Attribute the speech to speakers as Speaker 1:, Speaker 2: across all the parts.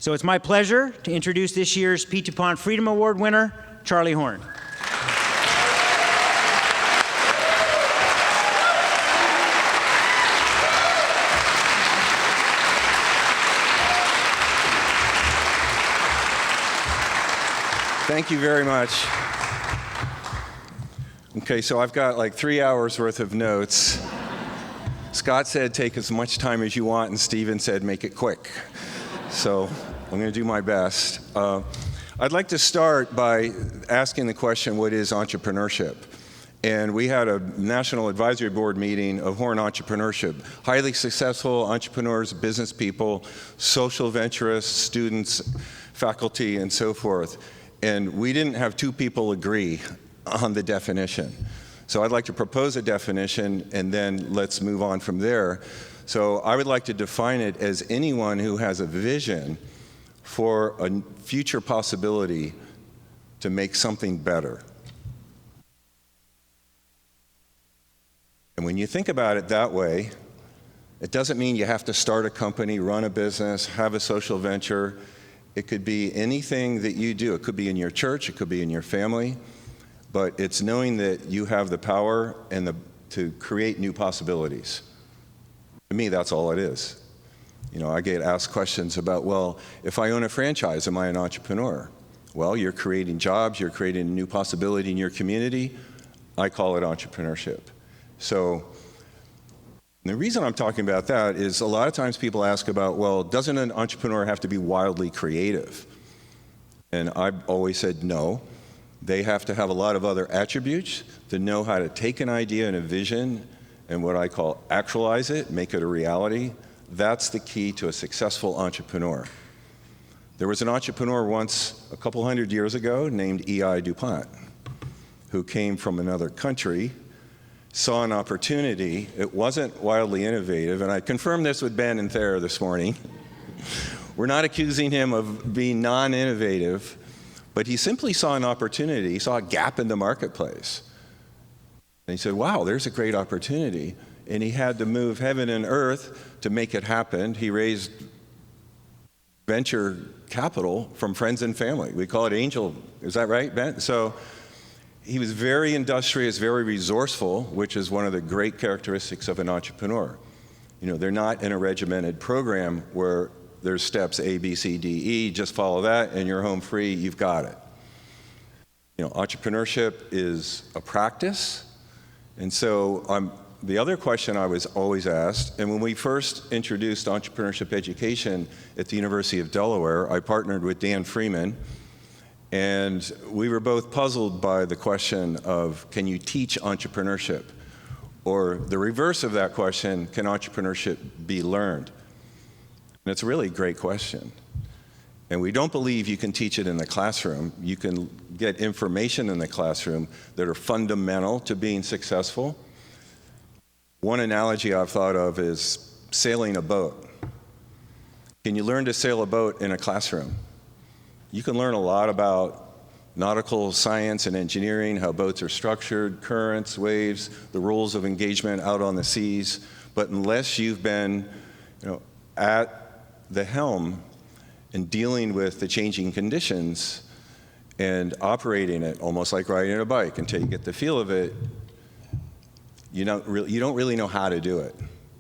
Speaker 1: So it's my pleasure to introduce this year's Pont Freedom Award winner, Charlie Horn.
Speaker 2: Thank you very much. Okay, so I've got like 3 hours worth of notes. Scott said take as much time as you want, and Steven said make it quick. So I'm going to do my best. I'd like to start by asking the question, what is entrepreneurship? And we had a National Advisory Board meeting of Horn Entrepreneurship. Highly successful entrepreneurs, business people, social venturists, students, faculty, and so forth. And we didn't have two people agree on the definition. So I'd like to propose a definition, and then let's move on from there. So I would like to define it as anyone who has a vision for a future possibility to make something better. And when you think about it that way, it doesn't mean you have to start a company, run a business, have a social venture. It could be anything that you do. It could be in your church, it could be in your family, but it's knowing that you have the power and to create new possibilities. To me, that's all it is. You know, I get asked questions about, well, if I own a franchise, am I an entrepreneur? Well, you're creating jobs, you're creating a new possibility in your community. I call it entrepreneurship. So the reason I'm talking about that is a lot of times people ask about, well, doesn't an entrepreneur have to be wildly creative? And I've always said no. They have to have a lot of other attributes to know how to take an idea and a vision and what I call actualize it, make it a reality. That's the key to a successful entrepreneur. There was an entrepreneur once, a couple hundred years ago, named E.I. DuPont, who came from another country, saw an opportunity. It wasn't wildly innovative, and I confirmed this with Ben and Thayer this morning. We're not accusing him of being non-innovative, but he simply saw an opportunity. He saw a gap in the marketplace. And he said, wow, there's a great opportunity. And he had to move heaven and earth to make it happen. He raised venture capital from friends and family. We call it angel. Is that right, Ben? So he was very industrious, very resourceful, which is one of the great characteristics of an entrepreneur. You know, they're not in a regimented program where there's steps A, B, C, D, E, just follow that and you're home free, you've got it. You know, entrepreneurship is a practice. And so the other question I was always asked, and when we first introduced entrepreneurship education at the University of Delaware, I partnered with Dan Freeman. And we were both puzzled by the question of, can you teach entrepreneurship? Or the reverse of that question, can entrepreneurship be learned? And it's a really great question. And we don't believe you can teach it in the classroom. You can get information in the classroom that are fundamental to being successful. One analogy I've thought of is sailing a boat. Can you learn to sail a boat in a classroom? You can learn a lot about nautical science and engineering, how boats are structured, currents, waves, the rules of engagement out on the seas. But unless you've been, at the helm and dealing with the changing conditions and operating it, almost like riding a bike, until you get the feel of it, you don't really know how to do it,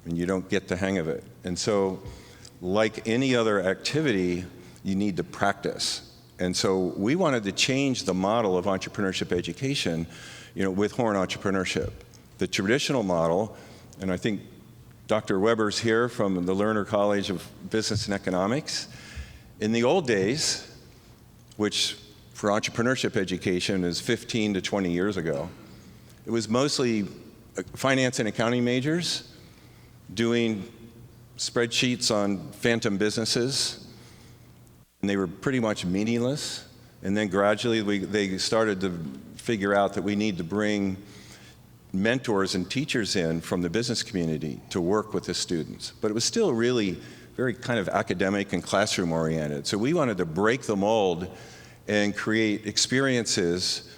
Speaker 2: and you don't get the hang of it. And so, like any other activity, you need to practice. And so we wanted to change the model of entrepreneurship education, with Horn Entrepreneurship. The traditional model, and I think Dr. Weber's here from the Lerner College of Business and Economics. In the old days, which for entrepreneurship education is 15 to 20 years ago, it was mostly finance and accounting majors doing spreadsheets on phantom businesses, and they were pretty much meaningless. And then gradually they started to figure out that we need to bring mentors and teachers in from the business community to work with the students. But it was still really very kind of academic and classroom oriented. So we wanted to break the mold and create experiences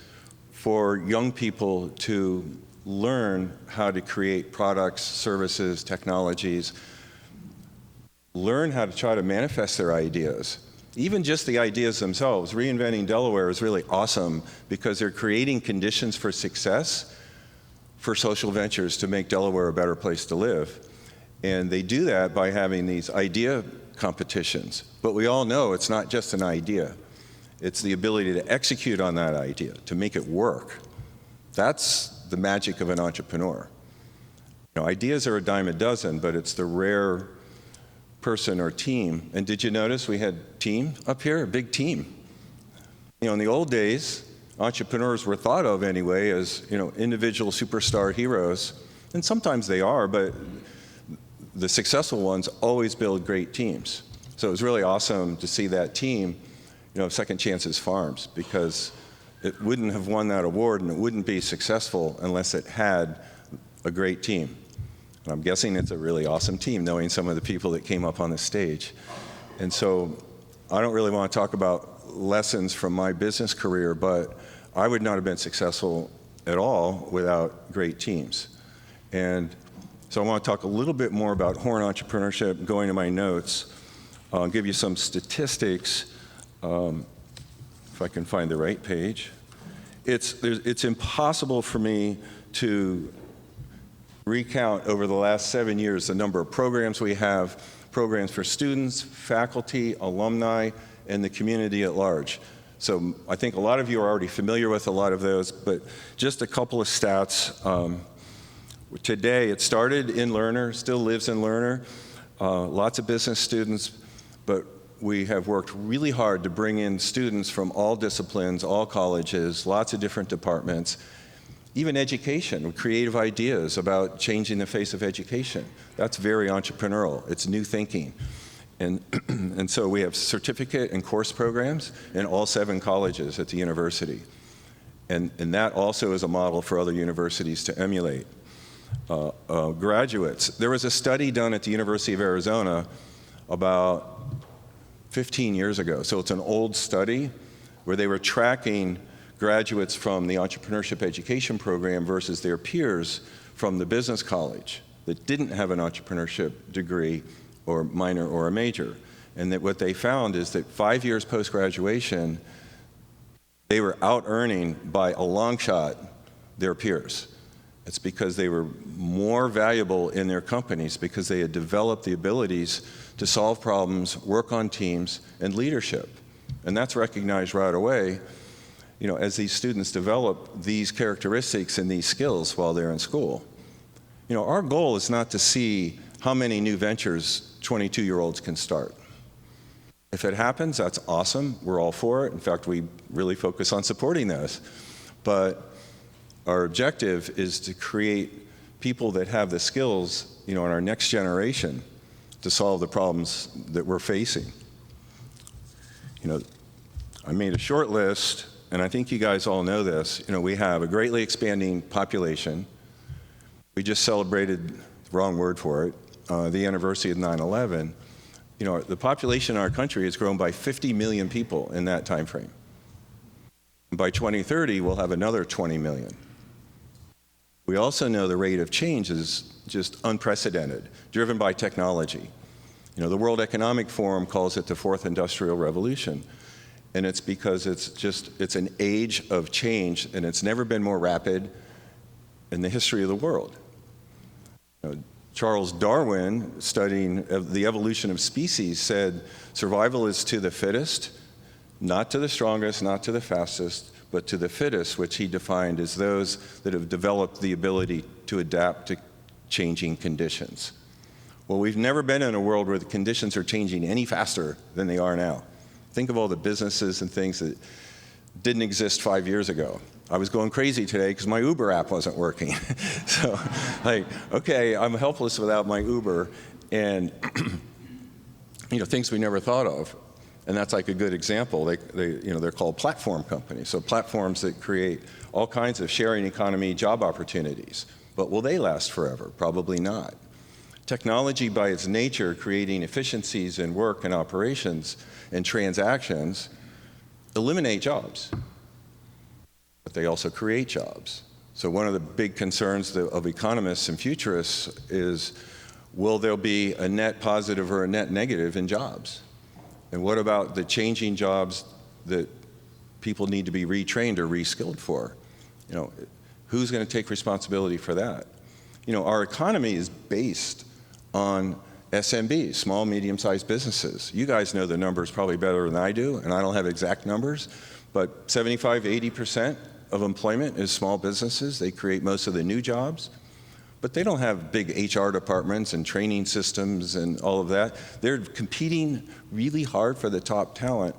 Speaker 2: for young people to learn how to create products, services, technologies, learn how to try to manifest their ideas. Even just the ideas themselves, reinventing Delaware is really awesome because they're creating conditions for success for social ventures to make Delaware a better place to live. And they do that by having these idea competitions. But we all know it's not just an idea. It's the ability to execute on that idea, to make it work. That's the magic of an entrepreneur. You know, ideas are a dime a dozen, but it's the rare person or team. And did you notice we had team up here, a big team? You know, in the old days, entrepreneurs were thought of anyway as, you know, individual superstar heroes, and sometimes they are, but the successful ones always build great teams. So it was really awesome to see that team, you know, Second Chances Farms, because it wouldn't have won that award and it wouldn't be successful unless it had a great team. And I'm guessing it's a really awesome team, knowing some of the people that came up on the stage. And so I don't really want to talk about lessons from my business career, but I would not have been successful at all without great teams. And so I want to talk a little bit more about Horn entrepreneurship, going to my notes. I'll give you some statistics, if I can find the right page. It's impossible for me to recount over the last 7 years the number of programs we have, programs for students, faculty, alumni, and the community at large. So I think a lot of you are already familiar with a lot of those, but just a couple of stats. Today, it started in Lerner, still lives in Lerner, lots of business students, but we have worked really hard to bring in students from all disciplines, all colleges, lots of different departments, even education, creative ideas about changing the face of education. That's very entrepreneurial. It's new thinking. And so we have certificate and course programs in all 7 colleges at the university. And that also is a model for other universities to emulate. Graduates. There was a study done at the University of Arizona about 15 years ago. So it's an old study where they were tracking graduates from the entrepreneurship education program versus their peers from the business college that didn't have an entrepreneurship degree or minor or a major. And that what they found is that 5 years post-graduation, they were out-earning by a long shot their peers. It's because they were more valuable in their companies because they had developed the abilities to solve problems, work on teams, and leadership. And that's recognized right away, you know, as these students develop these characteristics and these skills while they're in school. You know, our goal is not to see how many new ventures 22-year-olds can start. If it happens, that's awesome. We're all for it. In fact, we really focus on supporting those. But our objective is to create people that have the skills, you know, in our next generation to solve the problems that we're facing. You know, I made a short list, and I think you guys all know this. You know, we have a greatly expanding population. We just celebrated, wrong word for it, the anniversary of 9/11. You know, the population in our country has grown by 50 million people in that time frame. By 2030, we'll have another 20 million. We also know the rate of change is just unprecedented, driven by technology. You know, the World Economic Forum calls it the 4th Industrial Revolution. And it's because it's an age of change, and it's never been more rapid in the history of the world. You know, Charles Darwin, studying the evolution of species, said survival is to the fittest, not to the strongest, not to the fastest, but to the fittest, which he defined as those that have developed the ability to adapt to changing conditions. Well, we've never been in a world where the conditions are changing any faster than they are now. Think of all the businesses and things that didn't exist 5 years ago. I was going crazy today because my Uber app wasn't working. So, like, okay, I'm helpless without my Uber, and you know, things we never thought of. And that's like a good example. They're called platform companies. So platforms that create all kinds of sharing economy job opportunities. But will they last forever? Probably not. Technology by its nature, creating efficiencies in work and operations and transactions, eliminate jobs. But they also create jobs. So one of the big concerns of economists and futurists is, will there be a net positive or a net negative in jobs? And what about the changing jobs that people need to be retrained or reskilled for? Who's going to take responsibility for that? Our economy is based on SMBs, small, medium-sized businesses. You guys know the numbers probably better than I do, and I don't have exact numbers, but 75, 80% of employment is small businesses. They create most of the new jobs, but they don't have big HR departments and training systems and all of that. They're competing really hard for the top talent,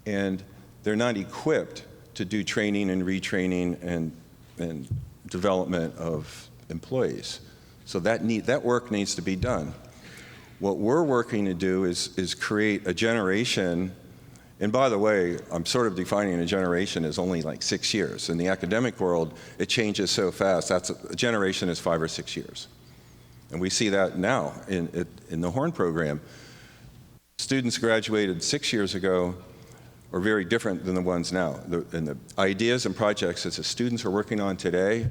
Speaker 2: and they're not equipped to do training and retraining and development of employees. So that work needs to be done. What we're working to do is create a generation, and by the way, I'm sort of defining a generation as only like 6 years. In the academic world, it changes so fast. A generation is 5 or 6 years. And we see that now in the Horn program. Students graduated 6 years ago are very different than the ones now. And the ideas and projects that the students are working on today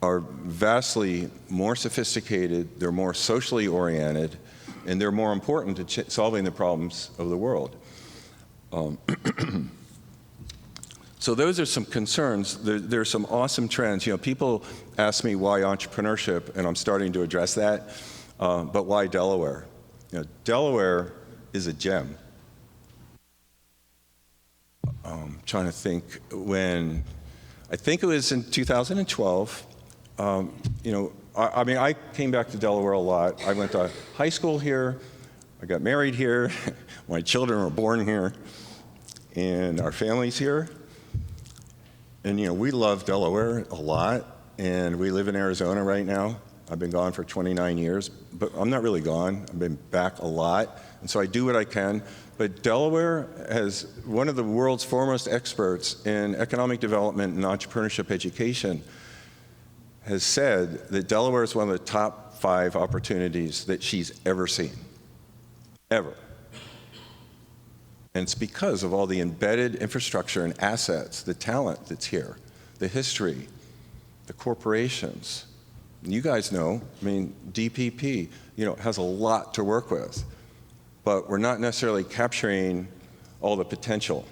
Speaker 2: are vastly more sophisticated, they're more socially oriented, and they're more important to solving the problems of the world. So those are some concerns. There's some awesome trends. People ask me why entrepreneurship, and I'm starting to address that, but why Delaware? Delaware is a gem. I'm trying to think I think it was in 2012. I came back to Delaware a lot. I went to high school here. I got married here. My children were born here. And our family's here. And, we love Delaware a lot. And we live in Arizona right now. I've been gone for 29 years. But I'm not really gone. I've been back a lot. And so I do what I can. But Delaware has one of the world's foremost experts in economic development and entrepreneurship education has said that Delaware is one of the top 5 opportunities that she's ever seen, ever. And it's because of all the embedded infrastructure and assets, the talent that's here, the history, the corporations. And you guys know, DPP, has a lot to work with, but we're not necessarily capturing all the potential.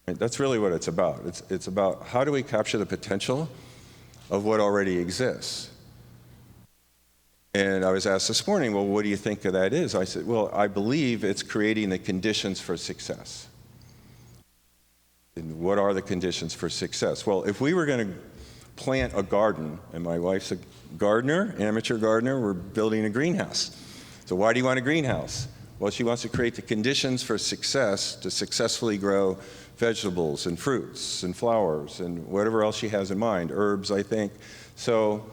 Speaker 2: And that's really what it's about. It's about how do we capture the potential of what already exists. And I was asked this morning, well, what do you think of that is? I said, well, I believe it's creating the conditions for success. And what are the conditions for success? Well, if we were going to plant a garden, and my wife's a gardener, amateur gardener, we're building a greenhouse. So why do you want a greenhouse? Well, she wants to create the conditions for success to successfully grow vegetables and fruits and flowers and whatever else she has in mind, herbs, I think. So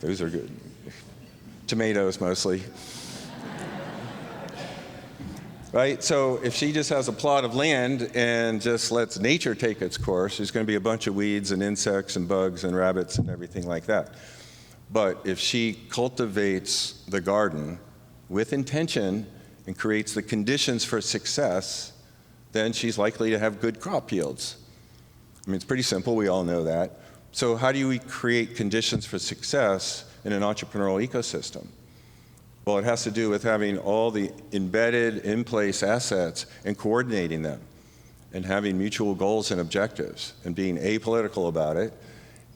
Speaker 2: those are good. Tomatoes mostly. Right? So if she just has a plot of land and just lets nature take its course, there's going to be a bunch of weeds and insects and bugs and rabbits and everything like that. But if she cultivates the garden with intention and creates the conditions for success, then she's likely to have good crop yields. It's pretty simple. We all know that. So how do we create conditions for success in an entrepreneurial ecosystem? Well, it has to do with having all the embedded, in-place assets and coordinating them and having mutual goals and objectives and being apolitical about it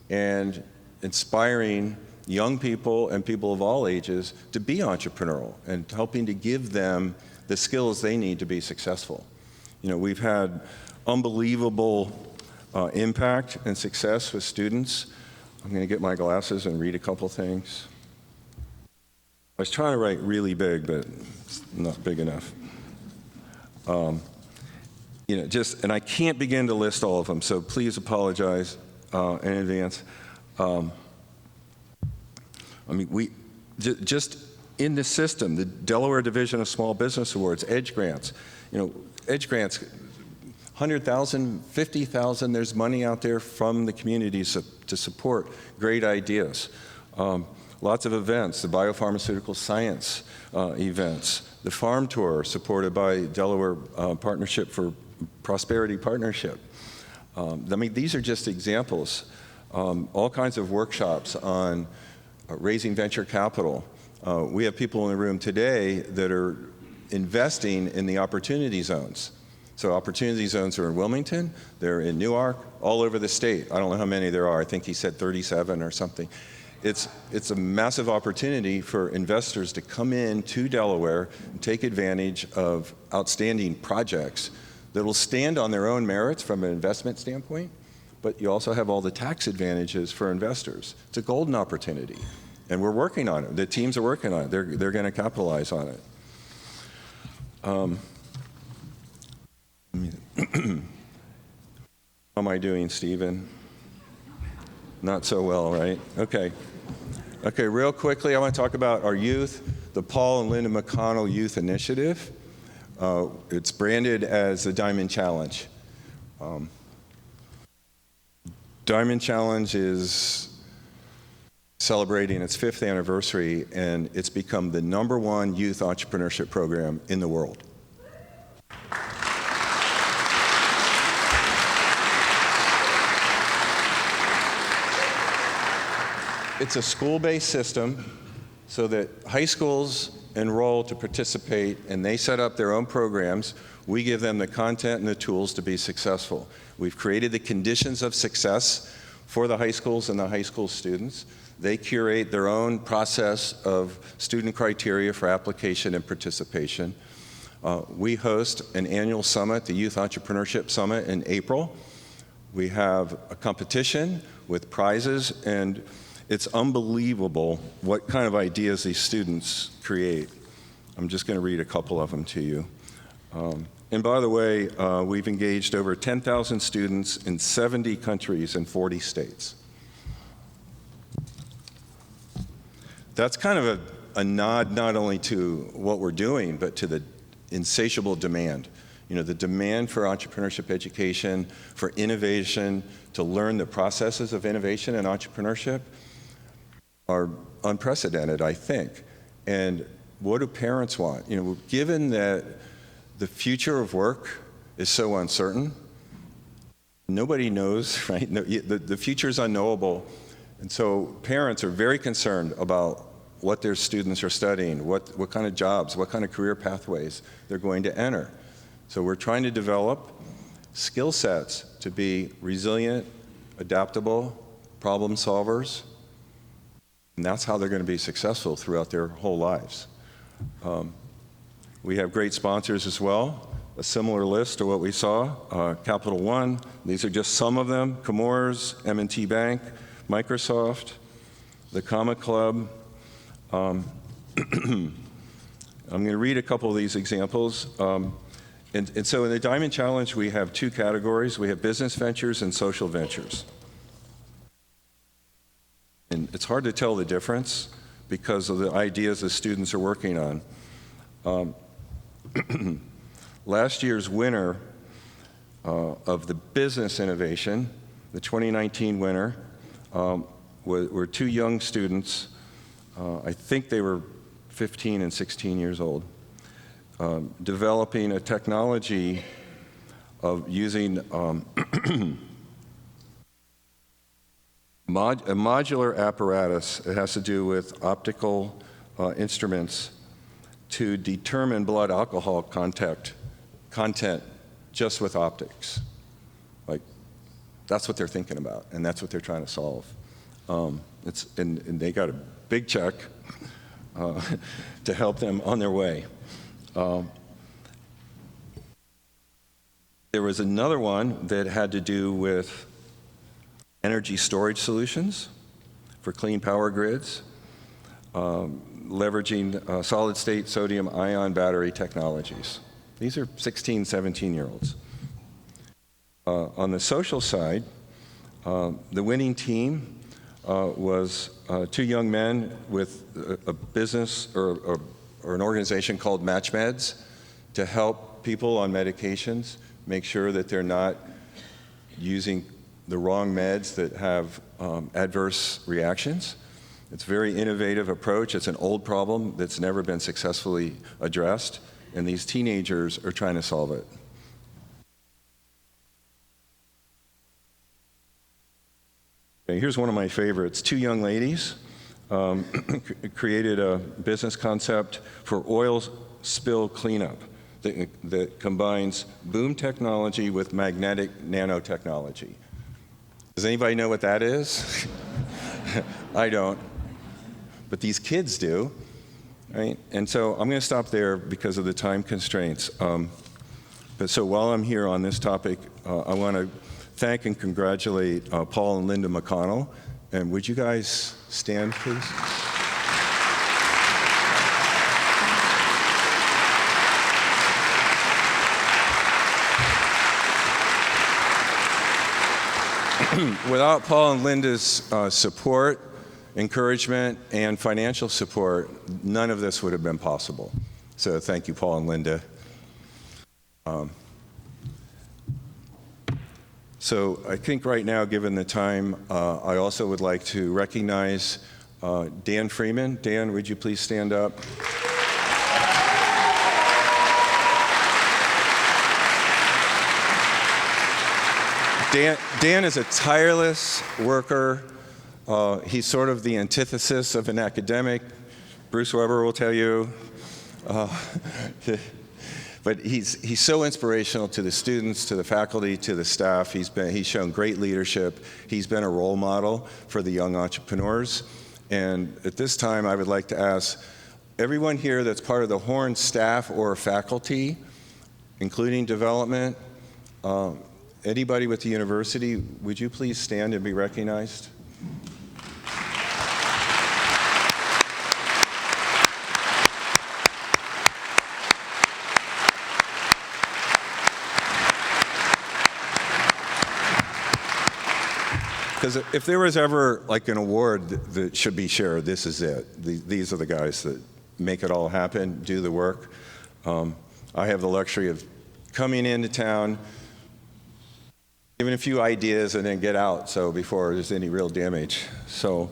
Speaker 2: and inspiring young people and people of all ages to be entrepreneurial and helping to give them the skills they need to be successful. We've had unbelievable impact and success with students. I'm going to get my glasses and read a couple things. I was trying to write really big, but it's not big enough. And I can't begin to list all of them, so please apologize in advance. We just in the system, the Delaware Division of Small Business Awards, EDGE grants. EDGE grants, 100,000, 50,000. There's money out there from the communities to support great ideas. Lots of events, the biopharmaceutical science events, the farm tour supported by Delaware Partnership for Prosperity Partnership. These are just examples. All kinds of workshops on raising venture capital. We have people in the room today that are investing in the opportunity zones. So opportunity zones are in Wilmington, they're in Newark, all over the state. I don't know how many there are. I think he said 37 or something. It's a massive opportunity for investors to come in to Delaware and take advantage of outstanding projects that will stand on their own merits from an investment standpoint, but you also have all the tax advantages for investors. It's a golden opportunity, and we're working on it. The teams are working on it. They're going to capitalize on it. How am I doing, Stephen? Not so well, right? Okay. Okay, real quickly, I want to talk about our youth, the Paul and Linda Mcconnell Youth Initiative. It's branded as the Diamond Challenge. Diamond Challenge is celebrating its 5th anniversary, and it's become the #1 youth entrepreneurship program in the world. It's a school-based system so that high schools enroll to participate, and they set up their own programs. We give them the content and the tools to be successful. We've created the conditions of success for the high schools and the high school students. They curate their own process of student criteria for application and participation. We host an annual summit, the Youth Entrepreneurship Summit, in April. We have a competition with prizes, and it's unbelievable what kind of ideas these students create. I'm just going to read a couple of them to you. And by the way, we've engaged over 10,000 students in 70 countries and 40 states. That's kind of a nod not only to what we're doing, but to the insatiable demand. You know, the demand for entrepreneurship education, for innovation, to learn the processes of innovation and entrepreneurship are unprecedented, I think. And what do parents want? You know, given that the future of work is so uncertain, nobody knows, right? No, the future is unknowable. And so parents are very concerned about what their students are studying, what kind of jobs, what kind of career pathways they're going to enter. So we're trying to develop skill sets to be resilient, adaptable, problem solvers, and that's how they're going to be successful throughout their whole lives. We have great sponsors as well, a similar list to what we saw. Capital One, these are just some of them, Chemours, M&T Bank, Microsoft, the Comic Club. I'm going to read a couple of these examples. And so in the Diamond Challenge, we have 2 categories. We have business ventures and social ventures. And it's hard to tell the difference because of the ideas the students are working on. Last year's winner of the business innovation, the 2019 winner, were 2 young students. I think they were 15 and 16 years old, developing a technology of using a modular apparatus. It has to do with optical instruments to determine blood alcohol content just with optics. Like, that's what they're thinking about, and that's what they're trying to solve. And they got a big check to help them on their way. There was another one that had to do with energy storage solutions for clean power grids, leveraging solid-state sodium-ion battery technologies. These are 16, 17-year-olds. On the social side, the winning team was 2 young men with a business or an organization called MatchMeds to help people on medications make sure that they're not using the wrong meds that have adverse reactions. It's a very innovative approach. It's an old problem that's never been successfully addressed, and these teenagers are trying to solve it. Okay, here's one of my favorites. 2 young ladies created a business concept for spill cleanup that combines boom technology with magnetic nanotechnology. Does anybody know what that is? I don't, but these kids do, right? And so I'm going to stop there because of the time constraints. But so while I'm here on this topic, I want to thank and congratulate Paul and Linda Mcconnell. And would you guys stand, please? Without Paul and Linda's support, encouragement, and financial support, none of this would have been possible. So thank you, Paul and Linda. So I think right now, given the time, I also would like to recognize Dan Freeman. Dan, would you please stand up? Dan is a tireless worker. He's sort of the antithesis of an academic. Bruce Weber will tell you. But he's so inspirational to the students, to the faculty, to the staff. He's shown great leadership. He's been a role model for the young entrepreneurs. And at this time, I would like to ask everyone here that's part of the Horn staff or faculty, including development, anybody with the university, would you please stand and be recognized? Because if there was ever like an award that should be shared, this is it. These are the guys that make it all happen, do the work. I have the luxury of coming into town, giving a few ideas, and then get out, so before there's any real damage. So,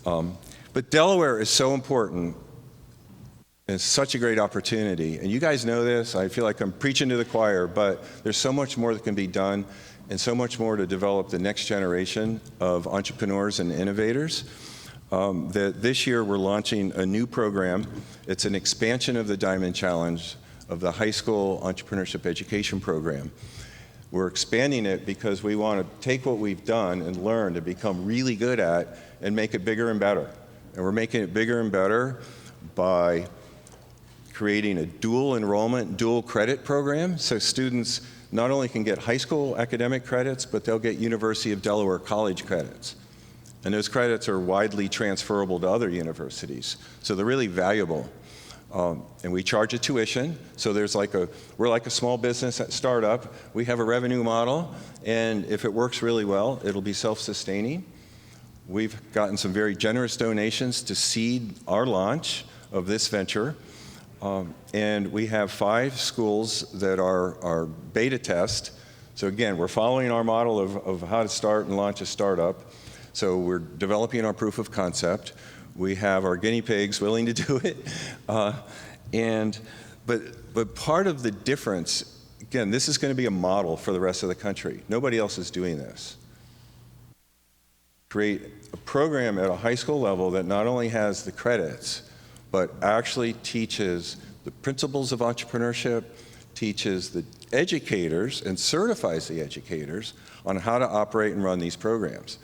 Speaker 2: but Delaware is so important. It's such a great opportunity. And you guys know this. I feel like I'm preaching to the choir, but there's so much more that can be done and so much more to develop the next generation of entrepreneurs and innovators. That this year we're launching a new program. It's an expansion of the Diamond Challenge of the high school entrepreneurship education program. We're expanding it because we want to take what we've done and learned and become really good at and make it bigger and better. And we're making it bigger and better by creating a dual enrollment, dual credit program, so students not only can get high school academic credits, but they'll get University of Delaware college credits. And those credits are widely transferable to other universities. So they're really valuable. And we charge a tuition. So we're like a small business startup. We have a revenue model, and if it works really well, it'll be self-sustaining. We've gotten some very generous donations to seed our launch of this venture. And we have 5 schools that are beta test. So again, we're following our model of how to start and launch a startup. So we're developing our proof of concept. We have our guinea pigs willing to do it. But part of the difference, again, this is going to be a model for the rest of the country. Nobody else is doing this. Create a program at a high school level that not only has the credits, but actually teaches the principles of entrepreneurship, teaches the educators and certifies the educators on how to operate and run these programs.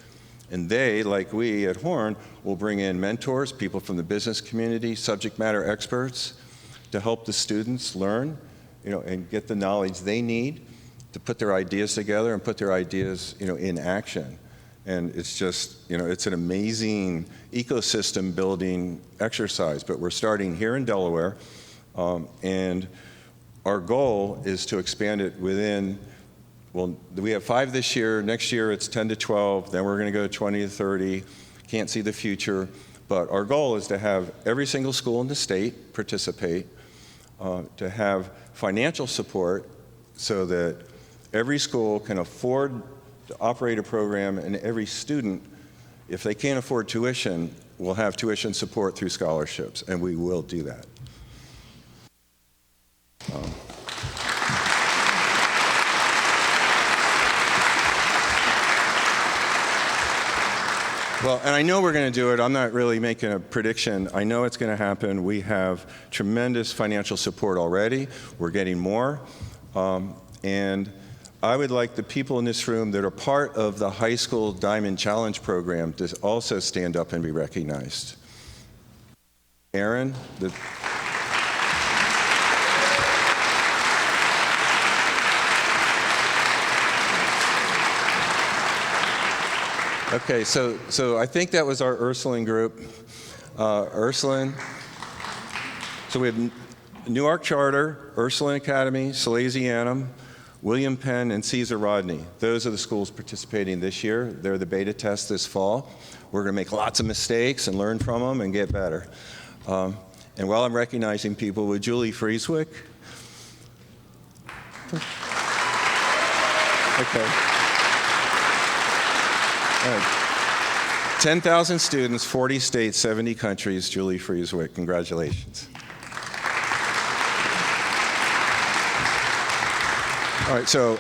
Speaker 2: And they, like we at Horn, will bring in mentors, people from the business community, subject matter experts, to help the students learn, and get the knowledge they need to put their ideas together and put their ideas, in action. And it's just, it's an amazing ecosystem building exercise. But we're starting here in Delaware, and our goal is to expand it within, we have 5 this year. Next year it's 10 to 12. Then we're going to go 20 to 30. Can't see the future. But our goal is to have every single school in the state participate, to have financial support so that every school can afford to operate a program, and every student, if they can't afford tuition, will have tuition support through scholarships, and we will do that. Well, and I know we're going to do it. I'm not really making a prediction. I know it's going to happen. We have tremendous financial support already. We're getting more. And I would like the people in this room that are part of the high school Diamond Challenge program to also stand up and be recognized. Aaron, Okay, so I think that was our Ursuline group. Ursuline. So we have Newark Charter, Ursuline Academy, Salesianum, William Penn, and Caesar Rodney. Those are the schools participating this year. They're the beta test this fall. We're going to make lots of mistakes and learn from them and get better. And while I'm recognizing people, with Julie Frieswick. Okay. All right. 10,000 students, 40 states, 70 countries, Julie Frieswick. Congratulations. All right, so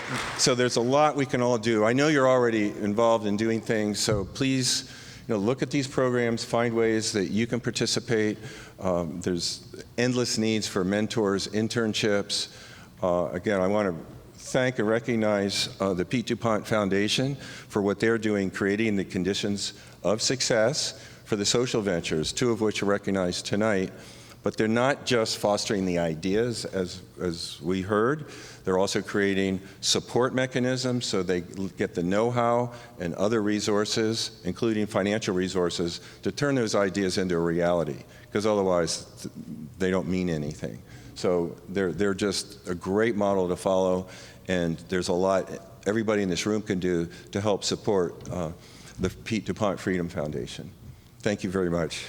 Speaker 2: there's a lot we can all do. I know you're already involved in doing things, so please, look at these programs, find ways that you can participate. There's endless needs for mentors, internships. Again, I want to thank and recognize the Pete DuPont Foundation for what they're doing, creating the conditions of success for the social ventures, 2 of which are recognized tonight. But they're not just fostering the ideas, as we heard. They're also creating support mechanisms so they get the know-how and other resources, including financial resources, to turn those ideas into a reality, because otherwise they don't mean anything. So they're just a great model to follow, and there's a lot everybody in this room can do to help support the Pete DuPont Freedom Foundation. Thank you very much.